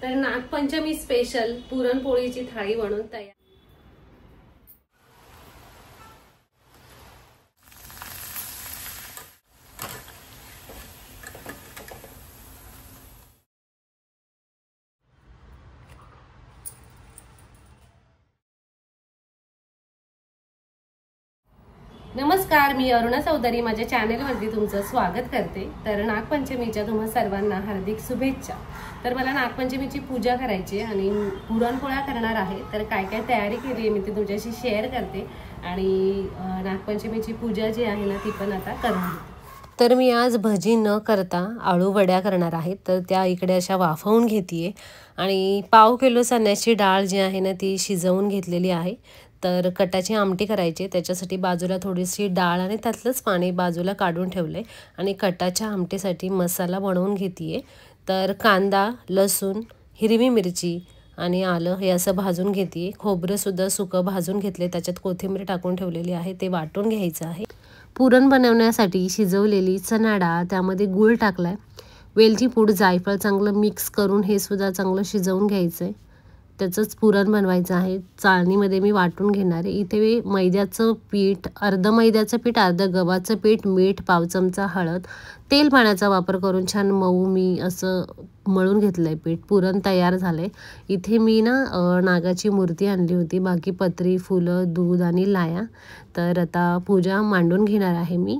तर नागपंचमी स्पेशल पुरणपोळीची थाळी बनवून तयार। नमस्कार, मी अरुणा चौधरी माझ्या चॅनलवरती तुमचं स्वागत करते। तर नागपंचमीच्या तुम्हा सर्वांना हार्दिक शुभेच्छा। तर मला नागपंचमीची पूजा करायची आणि पुरणपोळ्या करणार आहे। तर काय काय तयारी केली आहे मी ती तुमच्याशी शेअर करते आणि नागपंचमीची पूजा जी आहे ना ती पण आता करणार। तर मी आज भजी न करता आळू वड्या करणार आहे। तर त्या इकडे अशा वाफवून घेतीये आणि पाव किलो चण्याची डाळ जी आहे ना ती शिजवून घेतलेली आहे। तर कटाची आमटी करायची, त्याच्यासाठी बाजूला थोडीशी डाळ आणि त्यातलंच पाणी बाजूला काढून ठेवले आणि कटाच्या आमटीसाठी मसाला बनवून घेतीये। तर कांदा, लसूण, हिरवी मिरची आणि आलं हे असं भाजून घेतीये। खोबरं सुद्धा सुकं भाजून घेतले, त्याच्यात कोथिंबीर टाकून ठेवलेली आहे, ते वाटून घ्यायचं आहे। पुरण बनवण्यासाठी शिजवलेली चणा डाळ, त्यामध्ये गूळ टाकलाय, वेलची पूड, जायफळ चांगलं मिक्स करून हे सुद्धा चांगलं शिजवून घ्यायचंय। त्याचंच पुरण बनवायचं आहे। चाळणीमध्ये मी वाटून घेणार आहे। इथे मैद्याचं पीठ, अर्ध मैद्याचं पीठ, अर्ध गव्हाचं पीठ, मीठ, पाव चमचा हळद, तेल पाण्याचा वापर करून छान मऊ मी असं मळून घेतलंय पीठ। पुरण तयार झालंय। इथे मी ना नागाची मूर्ती आणली होती, बाकी पत्री, फुलं, दूध आणि लाया। तर आता पूजा मांडून घेणार आहे मी।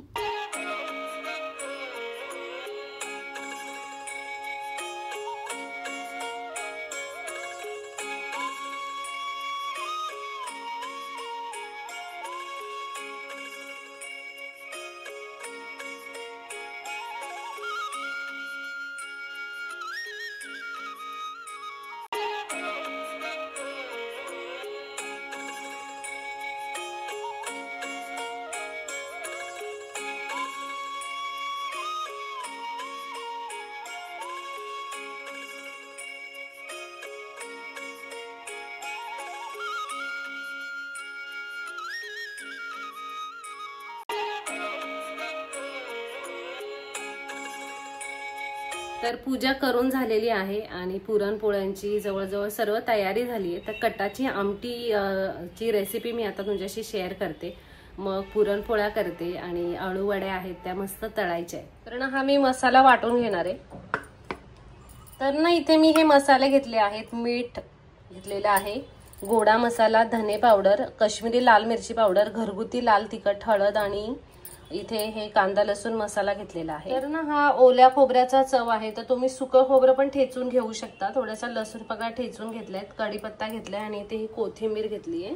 तर पूजा करून झालेली आहे आणि पुरणपोळ्यांची जवळजवळ सर्व तयारी झाली आहे। तर कटाची आमटी ची रेसिपी मी आता तुमच्याशी शेअर करते। मग पुरणपोळ्या करते आणि आळू वड्या आहेत त्या मस्त तळायच्या आहेत। तर ना हा मी मसाला वाटून घेणार आहे। तर ना इथे मी हे मसाले घेतले आहेत। मीठ घेतलेलं आहे, गोडा मसाला, धने पावडर, काश्मीरी लाल मिरची पावडर, घरगुती लाल तिखट, हळद आणि इथे हे कांदा लसूण मसाला घेतलेला आहे। तर ना हा ओल्या खोबऱ्याचा चव आहे, तर तुम्ही सुकं खोबरं पण ठेचून घेऊ शकता। थोडासा लसूण पगडा ठेचून घेतलाय, कढीपत्ता घेतलाय आणि इथे ही कोथिंबीर घेतली आहे।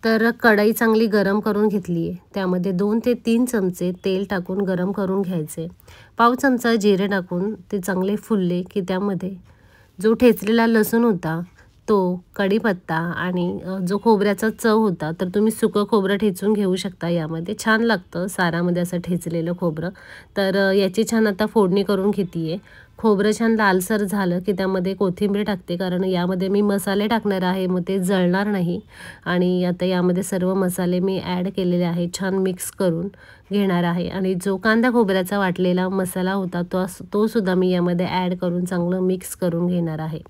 तर कढई चांगली गरम करून घेतली आहे, त्यामध्ये 2 ते 3 चमचे तेल टाकून गरम करून घ्यायचे। पाव चमचा जिरे टाकून ते चांगले फुलले की त्यामध्ये जो ठेचलेला लसूण होता तो, कढीपत्ता आणि जो खोबऱ्याचा चव होता, तर तुम्ही सुकं खोबरं ठेचून घेऊ शकता। यामध्ये छान लागतं सारामध्ये असं ठेचलेलं खोबरं। तर याची छान आता फोडणी करून घेतीये। खोबरं छान लालसर झालं की त्यामध्ये कोथिंबीर टाकते, कारण यामध्ये मी मसाले टाकणार आहे, मग ते जळणार नाही। आणि आता यामध्ये सर्व मसाले मी ॲड केलेले आहे, छान मिक्स करून घेणार आहे। आणि जो कांदा खोबऱ्याचा वाटलेला मसाला होता तो सुद्धा मी यामध्ये ॲड करून चांगलं मिक्स करून घेणार आहे।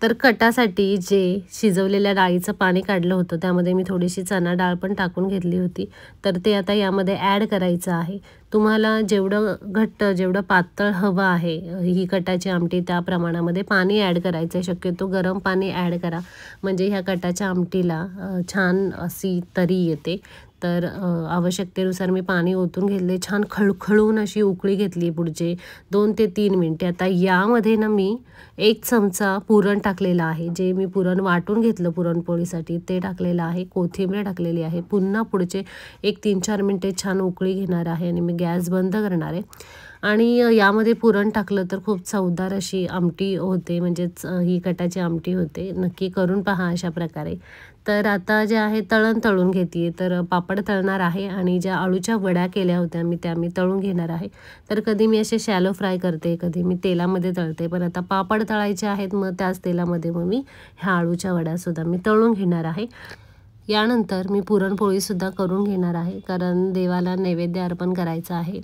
तर कटासाठी जे शिजवलेल्या डाळीचं पाणी काढलं होतं त्यामध्ये मी थोडीशी चणा डाळ पण टाकून घेतली होती, तर ते आता यामध्ये ॲड करायचं आहे। तुम्हाला जेवढं घट्ट, जेवढं पातळ हवं आहे ही कटाची आमटी, त्या प्रमाणामध्ये पाणी ॲड करायचं आहे। शक्यतो गरम पाणी ॲड करा, म्हणजे ह्या कटाच्या आमटीला छान अशी तरी येते। तर आवश्यकतेनुसार मी पाणी ओतून घेतले, छान खळखळून अशी उकळी घेतली पुढचे 2 ते 3 मिनिटे। आता यामध्ये ना मी 1 चमचा पुरण टाकलेलं आहे, जे मी पुरण वाटून घेतलं पुरणपोळीसाठी ते टाकलेलं आहे, कोथिंबीर टाकलेली आहे। पुन्हा पुढचे 1-3-4 मिनिटे छान उकळी घेणार आहे आणि मी गॅस बंद करणार आहे। आणि यामध्ये पुरण टाकलं तर खूप चवदार अशी आमटी होते, म्हणजेच ही कटाची आमटी होते। नक्की करून पहा अशा प्रकारे। तर आता जे आहे तळून घेते, तर पापड तळणार आहे आणि ज्या आळूच्या वड्या केल्या होत्या मी तळून घेणार आहे। तर कधी मी असे शॅलो फ्राय करते, कधी मी तेलामध्ये तळते, पण आता पापड तळायचे आहेत, मग त्याच तेलामध्ये मग मी ह्या आळूच्या वड्यासुद्धा मी तळून घेणार आहे। यानंतर मी पुरणपोळीसुद्धा करून घेणार आहे, कारण देवाला नैवेद्य अर्पण करायचं आहे।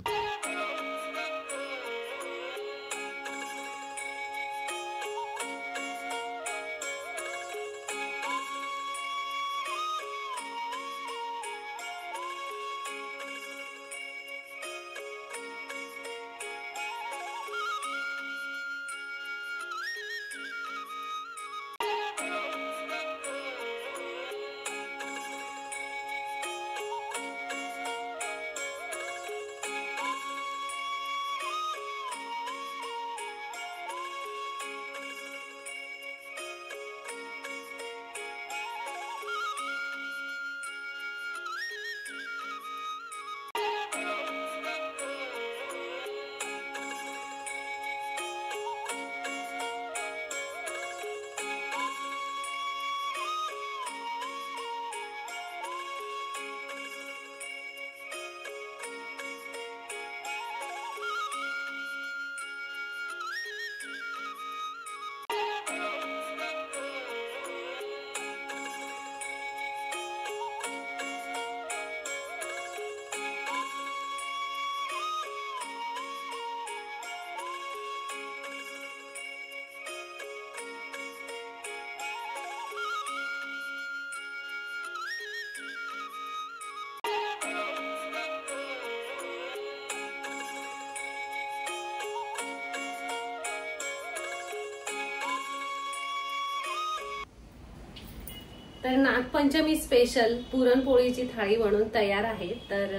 तर नागपंचमी स्पेशल पुरणपोळीची थाळी बनवून तयार आहे। तर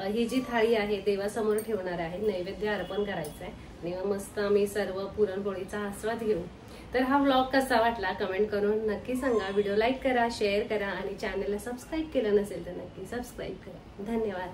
ही जी थाळी आहे देवासमोर ठेवणार आहे, नैवेद्य अर्पण करायचं आहे आणि मस्त आम्ही सर्व पुरणपोळीचा आस्वाद घेऊ। तर हा व्लॉग कसा वाटला कमेंट करून नक्की सांगा। व्हिडिओ लाईक करा, शेअर करा आणि चॅनलला सबस्क्राईब केलं नसेल तर नक्की सबस्क्राईब करा। धन्यवाद।